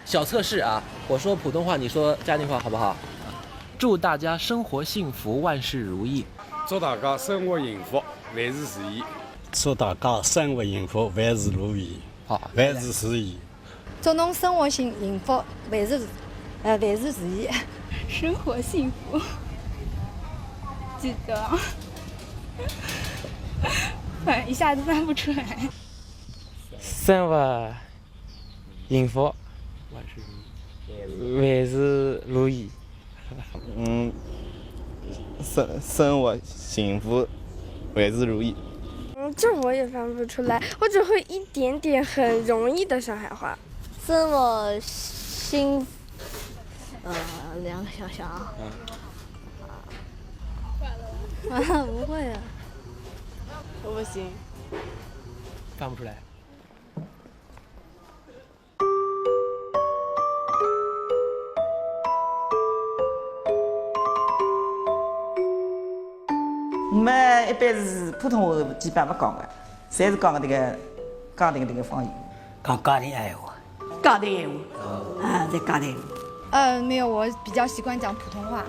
小测试啊，我说普通话，你说嘉定话，好不好？祝大家生活幸福，万事如意。祝大家生活幸福，万事如意。祝大家生活幸福，万事如意。好，万事如意。祝侬生活幸福，万事如意。生活幸福，记得，一下子翻不出来。生活幸福，万事如意。生活幸福，万事如意。这我也翻不出来，我只会一点点很容易的上海话。生活幸福，想想啊。不会啊。我不行。翻不出来。我们一般是普通话基本不讲的，侪是讲的家庭方言。讲家庭闲话。家庭闲话，在家庭。没有，我比较习惯讲普通话，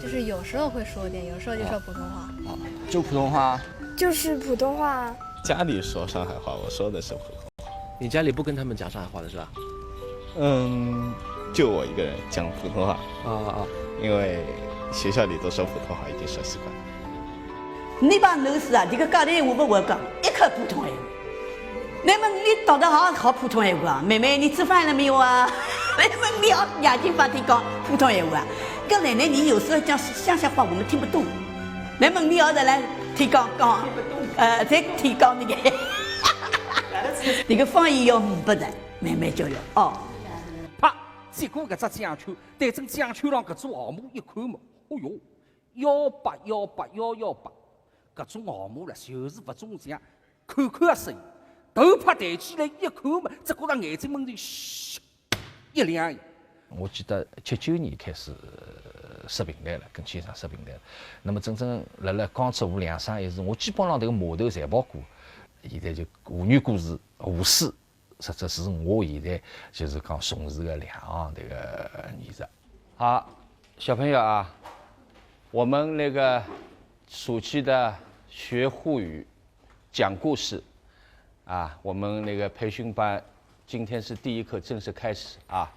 就是有时候会说点，有时候就说普通话。就普通话。就是普通话。家里说上海话，我说的是普通话。你家里不跟他们讲上海话的是吧？就我一个人讲普通话。因为学校里都说普通话，已经说习惯了。你帮老师啊，这个家庭闲话不会讲，一口普通闲话。那么你到底好普通闲话啊？妹妹，你吃饭了没有啊？那么你要眼睛发天讲普通闲话啊？跟奶奶你有时候讲乡下话我们听不懂。那么你要是来提讲，再提讲那个，那个方言要5百的，慢慢教育哦。啪！结果搿只奖球对准奖球上搿组号码一看嘛，哦哟，1818181，搿种号码了就是勿中奖，看看也适应。头拍抬起来一看嘛，只觉着眼睛门头嘘一亮。我记得79年开始设平台了，跟先生设平台了。那么真正辣江浙沪两省一市，我基本上这个码头侪跑过。现在就沪语故事、沪诗，实质是我现在就是讲从事的2项这个艺术。好，小朋友啊，我们那个暑期的学沪语、讲故事啊，我们那个培训班今天是第一课正式开始啊。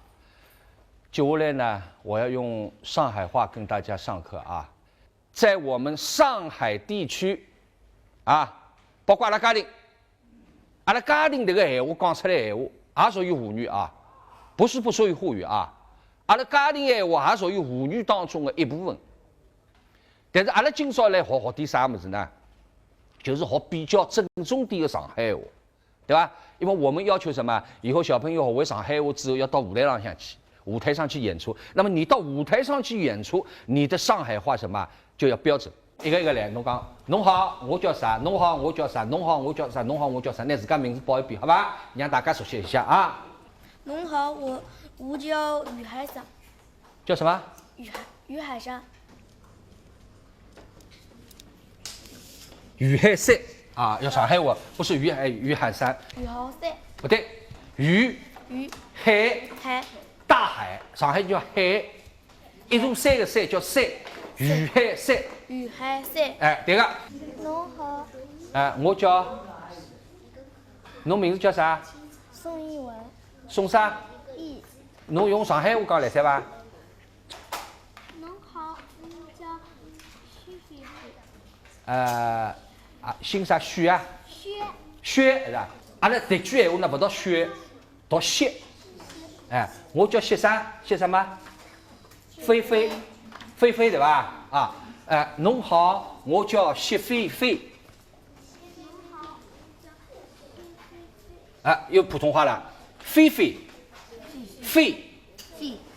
接下来呢，我要用上海话跟大家上课啊。在我们上海地区啊，包括阿拉家庭这个闲话讲出来闲话也属于沪语啊，不是不属于沪语啊。阿拉家庭闲话也属于沪语当中的一部分。但是阿拉今朝来学点啥么子呢？就是学比较正宗点的上海话，对吧？因为我们要求什么？以后小朋友学会上海话之后，要到舞台上去。舞台上去演出，那么你到舞台上去演出，你的上海话什么就要标准，一个一个来。侬讲，侬好，我叫啥？侬好，我叫啥？侬好，我叫啥？侬好，我叫啥？拿自家名字报一遍，好吧？让大家熟悉一下啊。侬好，我叫于海山。叫什么？于海山。于海山啊，要上海话，不是于海山。于海山。不对，于海。大海，上海叫海，一座山的山叫山，于海山。于海山。哎，对个。侬好。我叫，侬名字叫啥？宋一文。宋啥？一。侬用上海话讲来塞伐？侬好，我叫徐飞飞。姓啥？许啊？薛是吧？阿拉这句闲话呢，不读薛，读谢。我叫谢啥？谢什么？菲菲对吧？侬好，我叫谢菲菲。又普通话了，菲菲，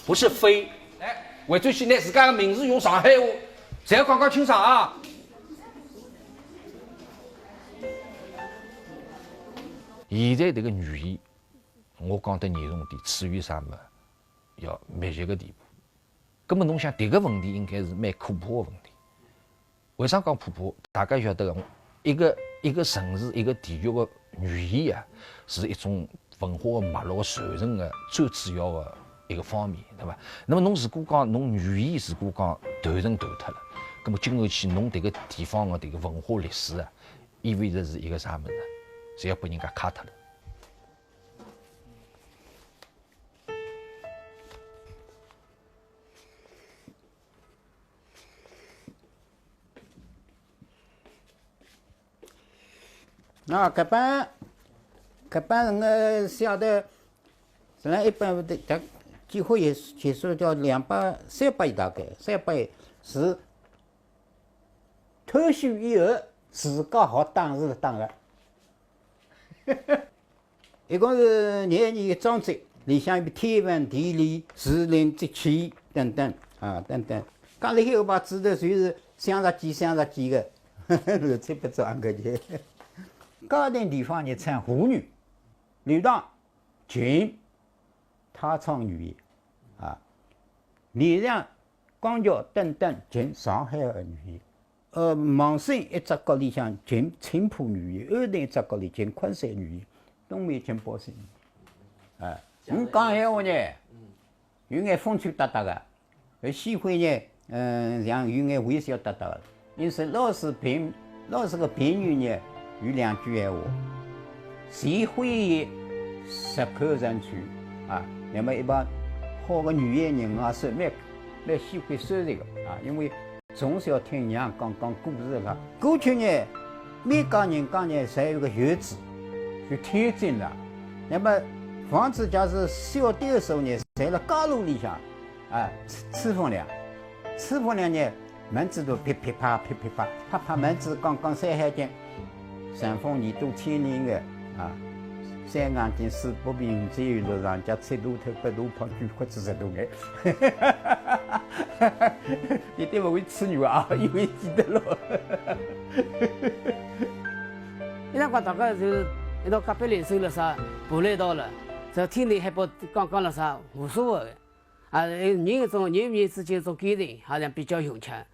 不是飞。为最起拿自家的名字用上海话，侪要讲清爽啊。现在这个语言。我讲得严重点，处于啥么？要密集个地步。葛么侬想，迭个问题应该是蛮可怕的问题。为啥讲可怕？大家晓得个，一个城市、一个地域的语言啊，是一种文化的脉络传承的最主要的一个方面，对伐？那么侬如果讲侬语言如果讲断层断脱了，那么今后去侬迭个地方的迭个文化历史啊，意味着是一个啥物事？侪要被人家卡脱了。那搿班人晓得，实际上一般的，它几乎也结束掉200、300亿大概，300亿是退休以后自家好打字打的。一共是廿年的章节，里向有天文、地理、时令、节气等等啊等等。讲了以后把指头全是相着记的，乱七八糟搿些。高定地方呢产沪语、吕唐、秦、他创语言啊，连上广桥等等全上海的语言。邙山一只角里向全青浦语言，安定一只角里全昆山语言，东面全宝山语言。啊，我讲闲话呢，有眼风趣达达的，喜欢呢，像有眼微笑达达的。因此老师个评语呢。有2句闲话，谁会10口成句啊？那么一般好的语言人啊，是蛮喜欢收集的啊，因为从小听娘讲故事的。过去呢，每家人家呢，侪有个院子，就天井了。那么房子假使小点的时候呢，在了家路里向啊，吹风凉，呢，门子都噼噼啪噼噼啪，啪门子刚3海间。山风2度千年的啊，3眼睛4不平，3有路上家7路头8路旁9或者10路眼，一定不会吹牛啊，因为记得了。一辰光大家就是一道隔壁邻居了啥，爬来一道了，这听里还不讲了啥，无所谓的啊，人与之间一种感情好像比较融洽。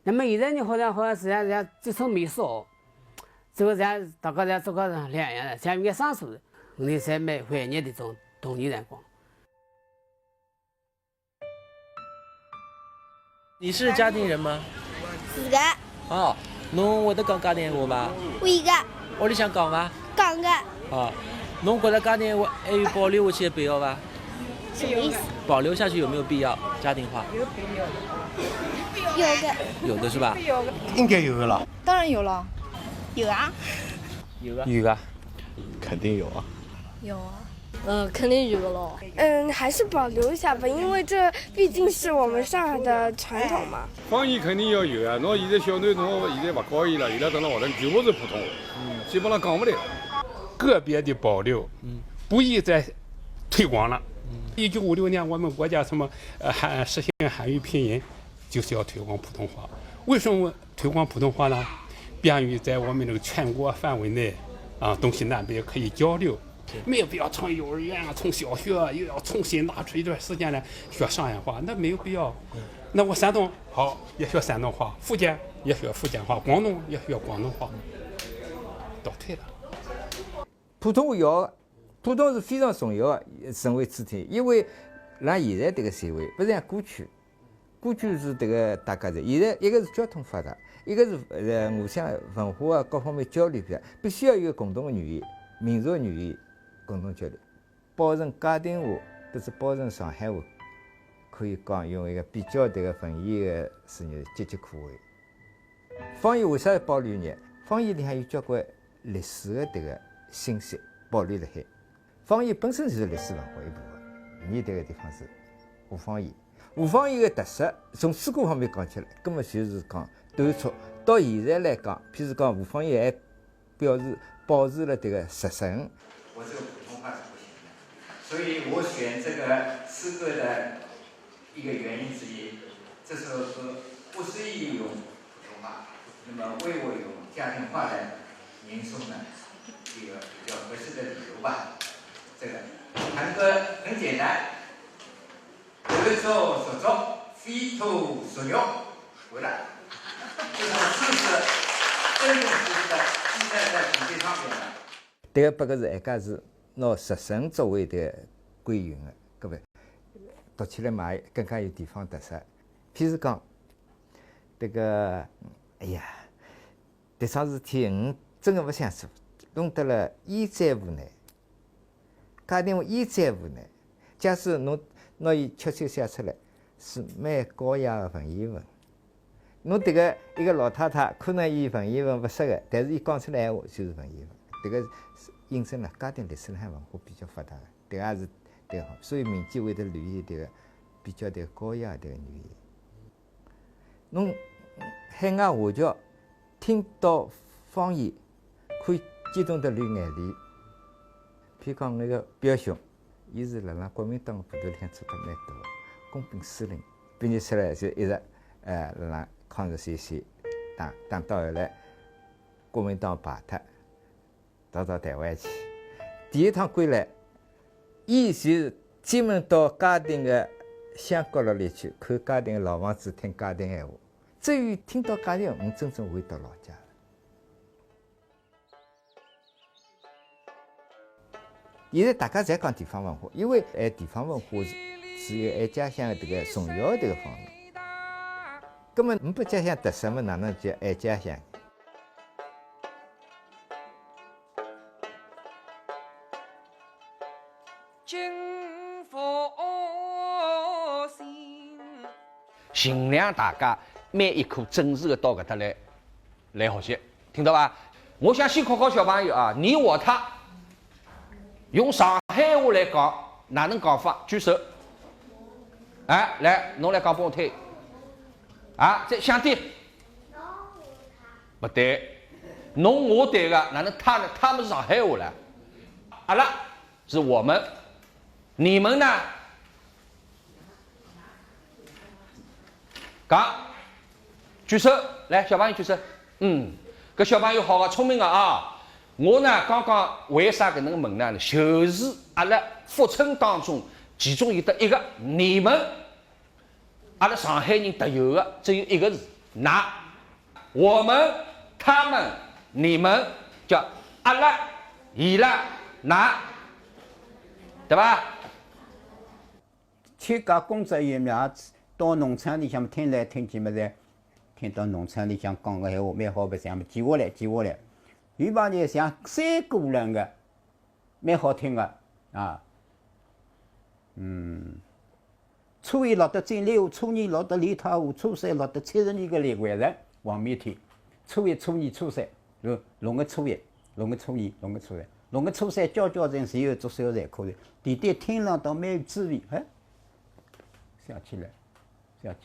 那么现在呢，好像实际上接触面少。这个像大家在做个两样的，像应该上手的，我们才蛮怀念的种童年辰光。你是嘉定人吗？是的。哦，侬会得讲嘉定话伐？会的。屋里向讲伐？讲的。哦，侬觉得嘉定话还有保留下去的必要伐？什么意思？保留下去有没有必要？嘉定话？有的。有的是吧？应该有的了。当然有了。有啊，有啊，肯定有啊，有啊，肯定有了。还是保留一下吧，因为这毕竟是我们上海的传统嘛。方言肯定要有啊！侬现在小囡侬现在勿教伊了，伊拉等到学堂全部是普通话，基本上讲不来。个别的保留，不宜再推广了。1956年我们国家实行汉语拼音，就是要推广普通话。为什么推广普通话呢？便于在我们这个全国范围内啊，东西南北可以交流，没有必要从幼儿园啊，从小学又要重新拿出一段时间来学上海话，那没有必要。那我山东好也学山东话，福建也学福建话，广东也学广东话，倒退了。普通是非常重要的成为主体，因为让现在这个社会不是像过去是这个大家的，现在一个是交通发达。一个是互相文化啊各方面交流的，必须要有共同的语言，民族语言共同交流，保证嘉定话不是保证上海话，可以讲用一个比较这个文言的词语岌岌可危。方言为啥要保留呢？方言里向有交关历史的这个信息保留辣海。方言本身就是历史文化一部分。你这个地方是吴方言，吴方言的特色从书歌方面讲起来，根本就是讲。短促到现在来讲，譬如讲吴方言还保持了这个实声。我这个普通话是不行的，所以我选这个诗歌的一个原因之一，这首歌不适宜用普通话，那么为我用嘉定话来吟诵呢，一个比较合适的理由吧。这个弹歌很简单，得做所作，非图所用，回来。这种事实，真正事实的记载在笔记上面的。这个8个字，一家是拿实声作为的归云的，搿么读起来嘛更加有地方特色。譬如讲，这个，哎呀，迭桩事体我真的勿想做，弄得了焉哉无奈。家庭焉哉无奈。假使侬拿伊确切写出来，是蛮高雅的文言文。侬迭个一个老太太，可能伊文言文勿适个，但是伊讲出来闲话就是文言文。迭个印证了家庭历史上文化比较发达个，迭个也是迭个好。所以民间会得流行迭个比较迭个高雅迭个语言。侬海外华侨听到方言，可以激动得流眼泪。譬如讲那个表兄，伊是辣辣国民党部队里向做得蛮多个，工兵司令，毕业出来就一直辣辣抗日前线打到后来，国民党败脱，逃到台湾去。第一趟归来，伊就是专门到家庭的乡角落里去看家庭的老房子，听家庭闲话。只有听到家庭，我真正回到老家了。现在大家侪讲地方文化，因为地方文化是一个家乡的这个重要的这个方面。根本没家乡特色嘛，哪能叫爱家乡？尽量大家每一课准时的到搿搭来学习，听到伐？我想先考考小朋友啊，你我他用上海话来讲，哪能讲法？举手。哎，来，侬来讲拨我听。啊，再响点。不对，侬我对个，哪能他呢？他们是上海话了。阿拉是我们，你们呢？讲，举手，来，小朋友举手。搿小朋友好个，聪明个啊！我呢，刚刚为啥搿能问呢？就是阿拉福称当中，其中有得一个你们，阿拉上海人特有的只有一个字，㑚。我们、他们、你们叫阿拉、伊拉、㑚，对伐？参加工作以后，到农场里向听来听去嘛，侪听到农场里向讲个闲话蛮好白相嘛，记下来。有帮人像山歌人个，蛮好听个啊。初一落得真烈，初二落得连塌河，初三落得70年个连环人黄梅天。初一、初二、初三，弄个初一，弄个初二，弄个初三，弄个初三，交人侪有做小财可的，弟弟听了倒蛮有滋味，想起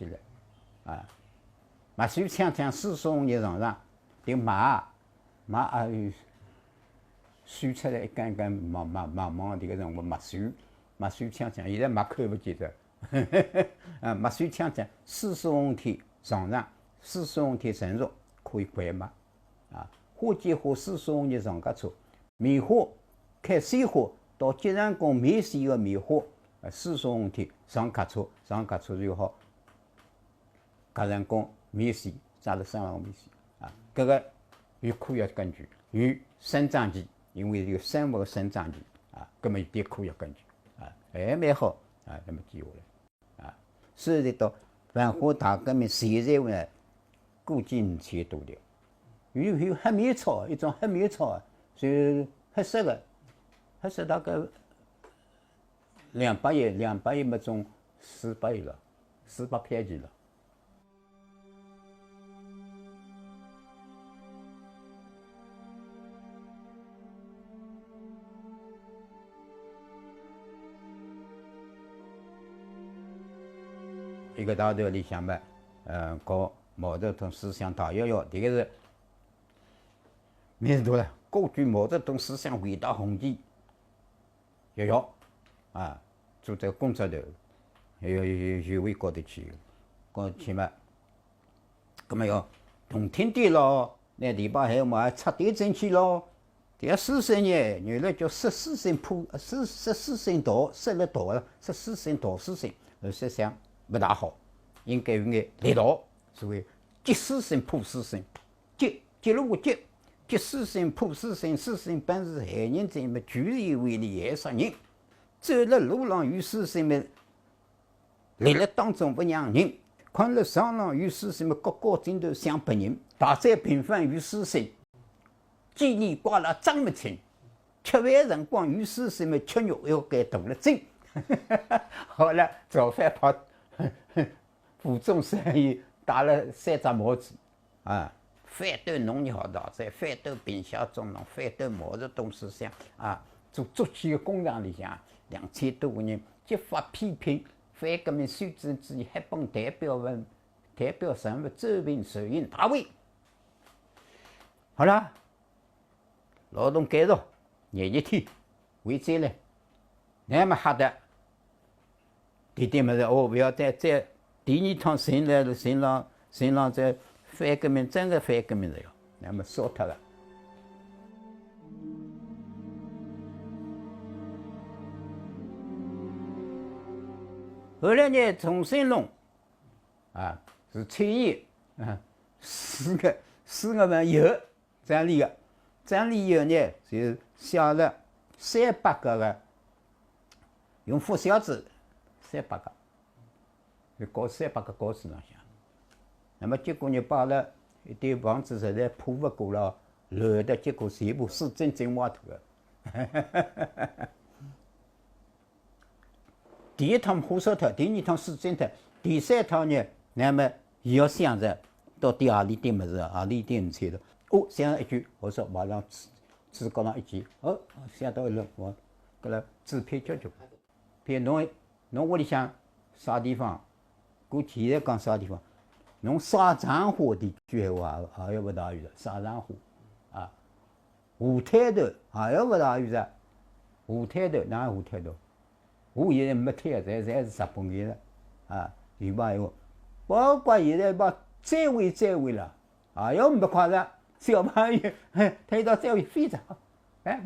来，啊，麻水枪四送热床上，这麻也有水出来一根根毛这个人物麻水枪，现在麻看不见的，啊，麻水枪四送天床上，四送天成熟可以掼麻，啊，花间花四送热上架车，棉花开鲜花到集成工棉线的棉花。四送天上卡车就好，加上工棉线扎了3万棉线啊，搿个有科学根据，有生长期，因为有生物的生长期啊，搿么有点科学根据啊，还蛮好啊，那么记下来啊。虽然到文化大革命现在呢，估计5000多条，有黑面草，一种黑面草，就黑色的，黑色大概。200页么种400页了，400篇集了。一个大头里向嘛，搞毛泽东思想大跃跃，这个是蛮多了。高举毛泽东思想伟大宏基，跃啊，做这个工作头，有位高头去嘛，葛么要动听点咯，拿地把闲话插点进去咯。第14声呢，原来叫14声谱，14声道，塞了道了，14声道4声，实际上不大好，应该有眼力道，所谓接4声谱4声，接了我接即使性、普世性、世性本是害人者么，居以为利害杀人。走了路上与世性么，立了当中不让人。看了上浪与世性么，高高枕头想白人。大灾频繁与世性，鸡里挂了张不清。吃饭辰光与世性么，吃肉要该动了真。好了，造反派傅中山也戴了3只帽子啊。反对农业好大灾，反对贫下中农，反对毛泽东思想啊！做足球的工厂里向，2000多个人揭发批评反革命孙子之一，黑帮代表人物周平受任大会。好了，劳动改造21天，为再来，那么吓得点么子哦，不要再第2趟寻了再。反革命真个反革命了哟，那么烧脱了。后来呢，重新弄，啊，是产业啊4个万以后整理的，整理以后呢，就写了300个用复写纸300个，就搞300个稿纸上向。那么结果呢，把了一堆房子实在破不过了，漏的结果全部四整整瓦头的。第1趟火烧脱，第2趟四整脱，第3趟呢，那么也要想着到底何里点么子，何里点菜了。哦，想了一句，我说马上纸高上一记，哦，想到了我，搿了纸片交就，片侬屋里向啥地方？过去现在讲啥地方？侬撒场花的句闲话也要勿大语了，撒场花啊，湖滩头也要勿大语噻，湖滩头哪有湖滩头？湖现在没滩，侪是日本人了啊，有吧有，包括现在把再会了，也要没快了，小朋友推到再会非常好，哎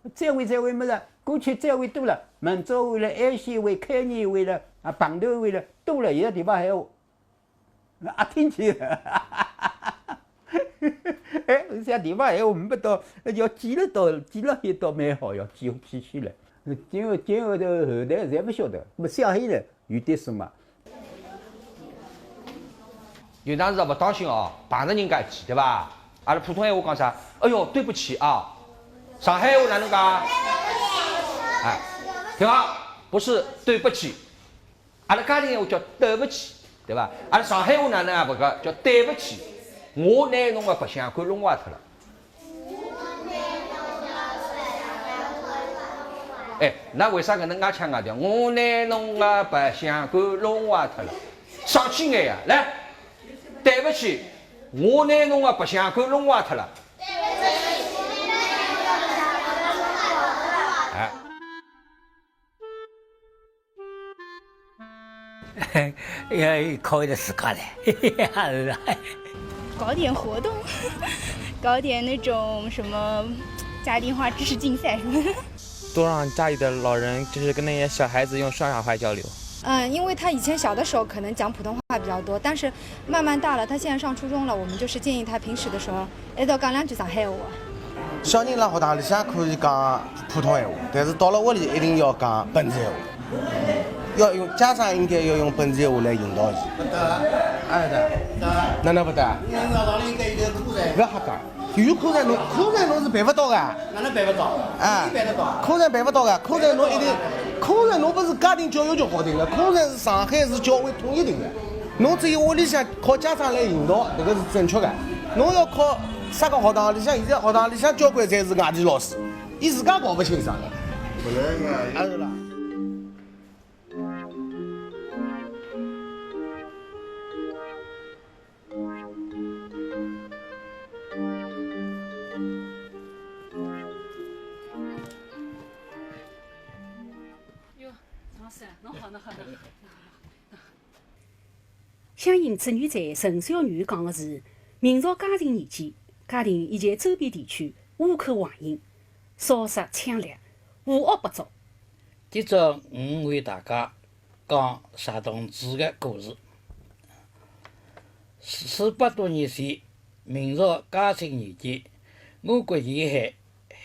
不，再会没了，过去再会多了，明朝会了，安徽会、开年会了，啊碰头会了多了，现在地方闲话。听起来，哎，像地方闲话没到，要记了一道蛮好，要记起来。今后的后代侪不晓得，没想起来有点什么。有当时勿当心哦，碰着人家一记，对伐？阿拉普通闲话讲啥？哎哟，对不起啊！上海话哪能讲？哎，听好，不是对不起，阿拉家庭闲话叫对不起。对伐？阿拉上海话哪能也勿讲，叫对不起，我拿侬个白相馆弄坏脱了。哎，那为啥搿能介腔调？我拿侬个白相馆弄坏脱了，爽气眼呀！来，对不起，我拿侬个白相馆弄坏脱了。要靠着自家来，搞点活动，搞点那种什么家庭话知识竞赛什么的。多让家里的老人就是跟那些小孩子用上海话交流。因为他以前小的时候可能讲普通话比较多，但是慢慢大了，他现在上初中了，我们就是建议他平时的时候还要讲2句上海话。小人辣学堂里向可以讲普通闲话，但是到了屋里一定要讲本地闲话。要用家长应该要用本地闲话来引导伊。不得，哎得，哪能不得？你学堂里应该有点课程。不要瞎讲，有课程侬是办不到的。哪能办不到？啊，办得到。课程办不到的，课程侬一定，课程侬不是家庭教育局好定的，课程是上海市教委统一定的。侬只有屋里向靠家长来引导，这个是正确的。侬要靠啥个学堂里向？现在学堂里向教官才是外地老师，伊自家搞不清爽的。不能啊，是啦。相应子女在陈小女讲的是明朝嘉靖年间，嘉定以及周边地区倭寇横行，烧杀抢掠，无恶不作。今朝我为大家讲沙同志的故事。400多年前，明朝嘉靖年间，我国沿海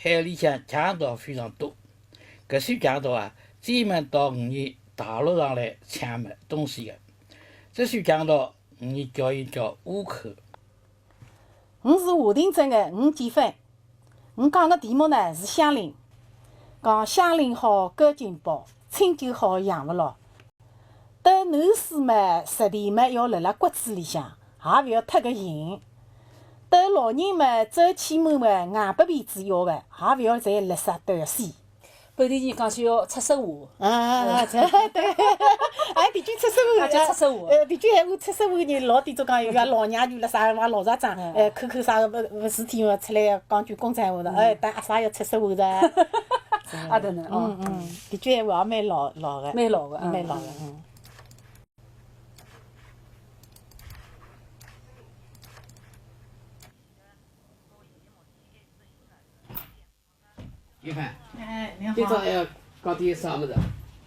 海里向强盗非常多，搿些强盗啊，专门到大陆上来抢么东西的。这些强盗叫伊叫倭寇。我是华亭镇的吴建芬，我讲个题目呢是香菱。讲香菱好勾金包，清酒好养不老。斗南水嘛，实地嘛要辣辣骨子里向，也勿要太个硬。斗老人嘛，走起码嘛，硬把皮子要个，也勿要再勒杀斗死。本地人讲句要出实话。这对，的确出实话，叫出实话。的确闲话出实话的人老点钟讲有个老娘舅了啥嘛老实账，口啥个勿事体嘛出来讲句公正话的，但阿啥要出实话的。对呢，的确闲话也蛮老个，蛮老个，蛮老个，一凡，你好。今朝要讲点啥物事？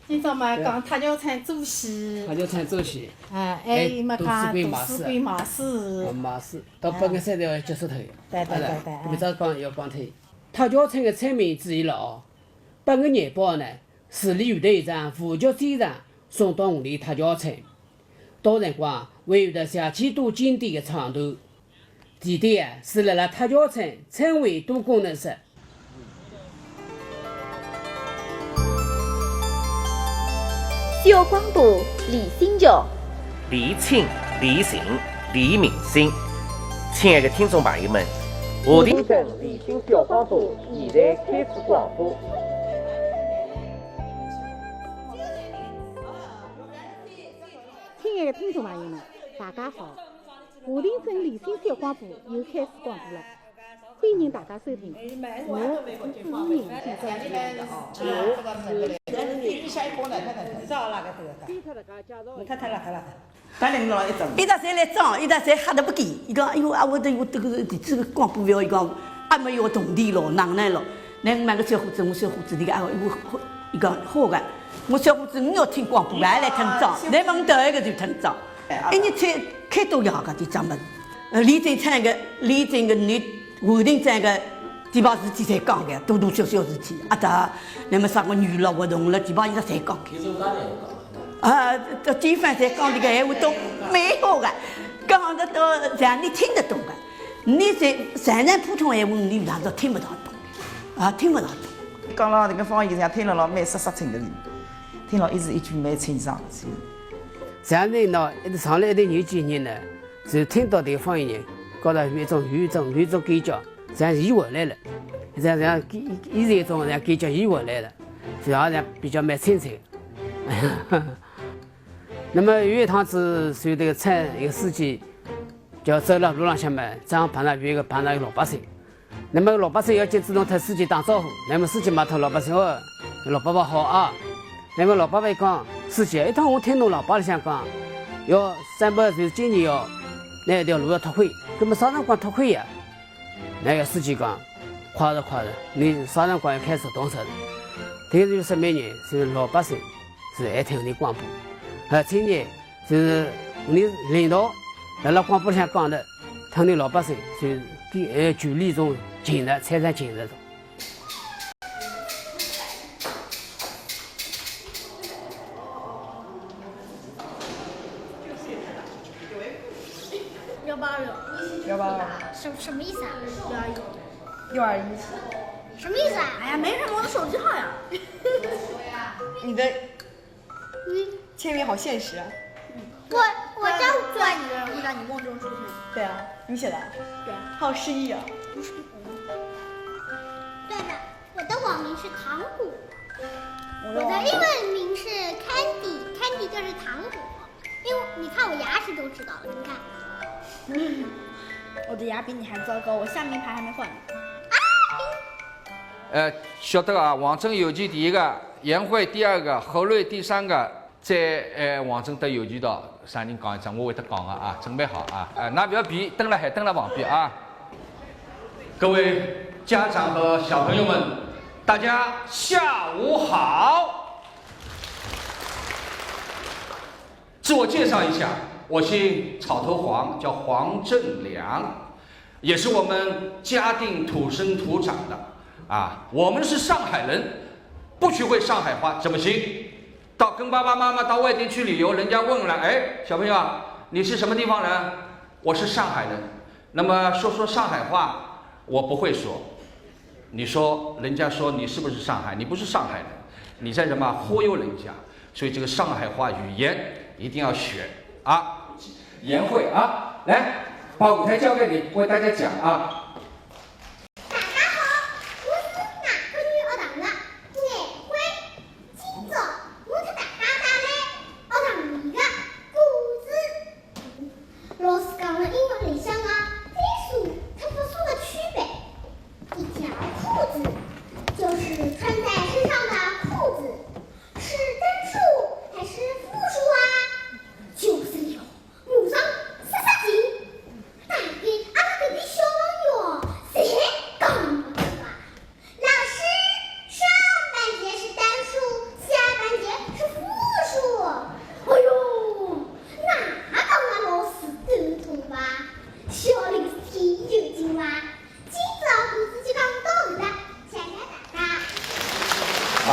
今朝嘛讲太教村做戏。太教村做戏。还有嘛讲图书馆卖书。卖书，到8:30要结束脱。对。今朝讲要讲脱。太教村个村民注意了哦，8个年报呢，市里有的一张户籍专场送到我哋太教村，到辰光会有得2000多经典个唱段。地点啊是辣辣太教村村委多功能室。小广播李新桥、李庆、李行、李明星，亲爱的听众朋友们，华亭镇李新小广播现在开始广播。亲爱的听众朋友们，大家好！华亭镇李新小广播又开始广播了，欢迎大家收听。我是主持人记者。一直在来装，一直在吓得不给。伊讲，哎哟啊，我这个广播员，伊讲，还没有动地咯，哪能咯？那买个小伙子，我小伙子这个啊，伊讲好个，我小伙子我要听广播，还来听装，那么头一个就听装，一日开多两个就讲么？李正昌个你华亭镇个。地方事体侪讲个，多多小小事体，那么啥个娱乐活动了，地方伊拉侪讲个。这地方侪讲这个闲话都蛮好个，讲得到让你听得懂个。你在常普通闲话，你哪都听不到懂，听不到懂。讲了这个方言上听了蛮杀青的，听了一字一句蛮清爽。上头呢，上来一点有几年呢，就听到这个方言人，觉得有一种感觉。像移回来了，像伊是一种像感觉移回来了，就好像比较蛮清脆。那么有一趟子，随这个村一个司机，就走了路浪向嘛，正好碰到一个老百姓。那么老百姓要去主动和司机打招呼，那么司机嘛和老百姓说：“老伯伯好啊。”那么老伯伯讲：“司机，一趟我听侬老百姓讲，要三百就是今年要那条路要拓宽，那么啥辰光拓宽呀？”那个司机讲，快着，你啥辰光要开始动手的？这个就说明人是老百姓是爱听你广播，今年就是你领导辣广播上讲的，听你老百姓就距离中近的，产生近的。186，什么意思啊？121。什么意思啊？哎呀，没什么，我的手机号呀。你的签名好现实啊。我叫最爱你的人会在你梦中出现。对啊，你写的？对。好诗意啊。对的，我的网名是糖果，我的英文名是 Candy 就是糖果，因为你看我牙齿都知道了，你看。我的牙比你还糟糕，我下面牌还没换呢。晓得啊，王征邮件第一个，颜慧第二个，何瑞第三个，再王征得邮件到，啥人讲一声，我会得讲个啊，准备好啊，那不要皮，蹲了旁边啊。各位家长和小朋友们，大家下午好。自我介绍一下。我姓草头黄，叫黄正良，也是我们嘉定土生土长的啊。我们是上海人，不学会上海话怎么行？到跟爸爸妈妈到外地去旅游，人家问了，哎，小朋友，你是什么地方人？我是上海人。那么说上海话，我不会说。你说，人家说你是不是上海？你不是上海人，你在什么忽悠人家？所以这个上海话语言一定要学啊，言会啊。来，把舞台交给你，为大家讲啊。老师讲了，英文里向啊，单数和复数的区别。一条裤子就是穿在身上的裤子，是单数还是复数啊？就是了，马上杀紧，大概阿拉搿点小朋友侪讲不出啊。老师，上半节是单数，下半节是复数。哎呦，哪讲啊老师？头痛吧，小零事体有劲伐？今朝故事就讲到这了，谢谢大家。啊，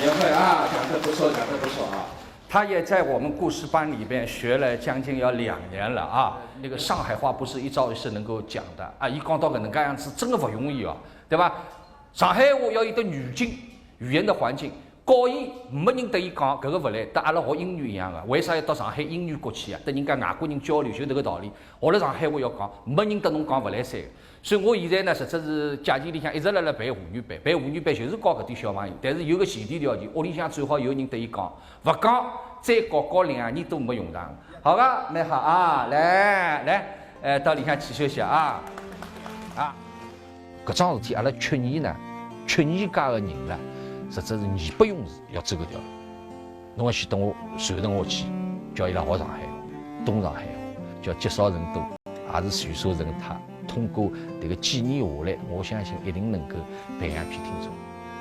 言会啊，讲得不错，讲得不错啊。他也在我们故事班里边学了将近要2年了啊。那个上海话不是一朝一夕能够讲的啊，伊讲到搿能介样子，真的不容易哦，对吧？上海话要有得语境、语言的环境。教伊没人对伊讲搿个勿来，跟阿拉学英语一样的。为啥要到上海英语国去啊？跟人家外国人交流就这个道理。学了上海话要讲，没人跟侬讲勿来三个。所以我现在呢，实质是假期里向一直辣辣办妇女班，办妇女班就是教搿点小朋友，但是有个前提条件，屋里向最好有人对伊讲，勿讲再教2年都没用场。好个，蛮好啊，来，到里向去休息啊。搿桩事体阿拉曲艺呢，曲艺界个人呢。实质是义不容辞要走搿条路。侬要先等我传承下去，叫伊拉学上海话、懂上海话，叫积少成多，也是传授成他。通过这个几年下来，我相信一定能够培养批听众，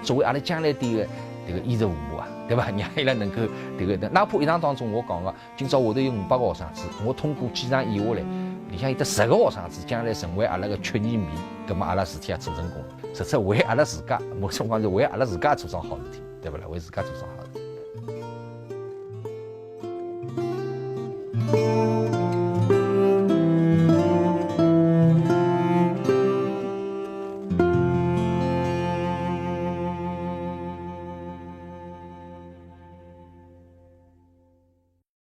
作为阿拉将来的这个衣食父母啊，对吧？让伊拉能够这个，哪怕一场当中我讲个，今朝下头有500个学生子，我通过几场演下来，里向有得10个学生子将来成为阿拉个曲艺迷，葛么阿拉事体也做成功了。实质为阿拉自家，某种讲是为阿拉自家做桩好事体，对不啦？为自家做桩好事体。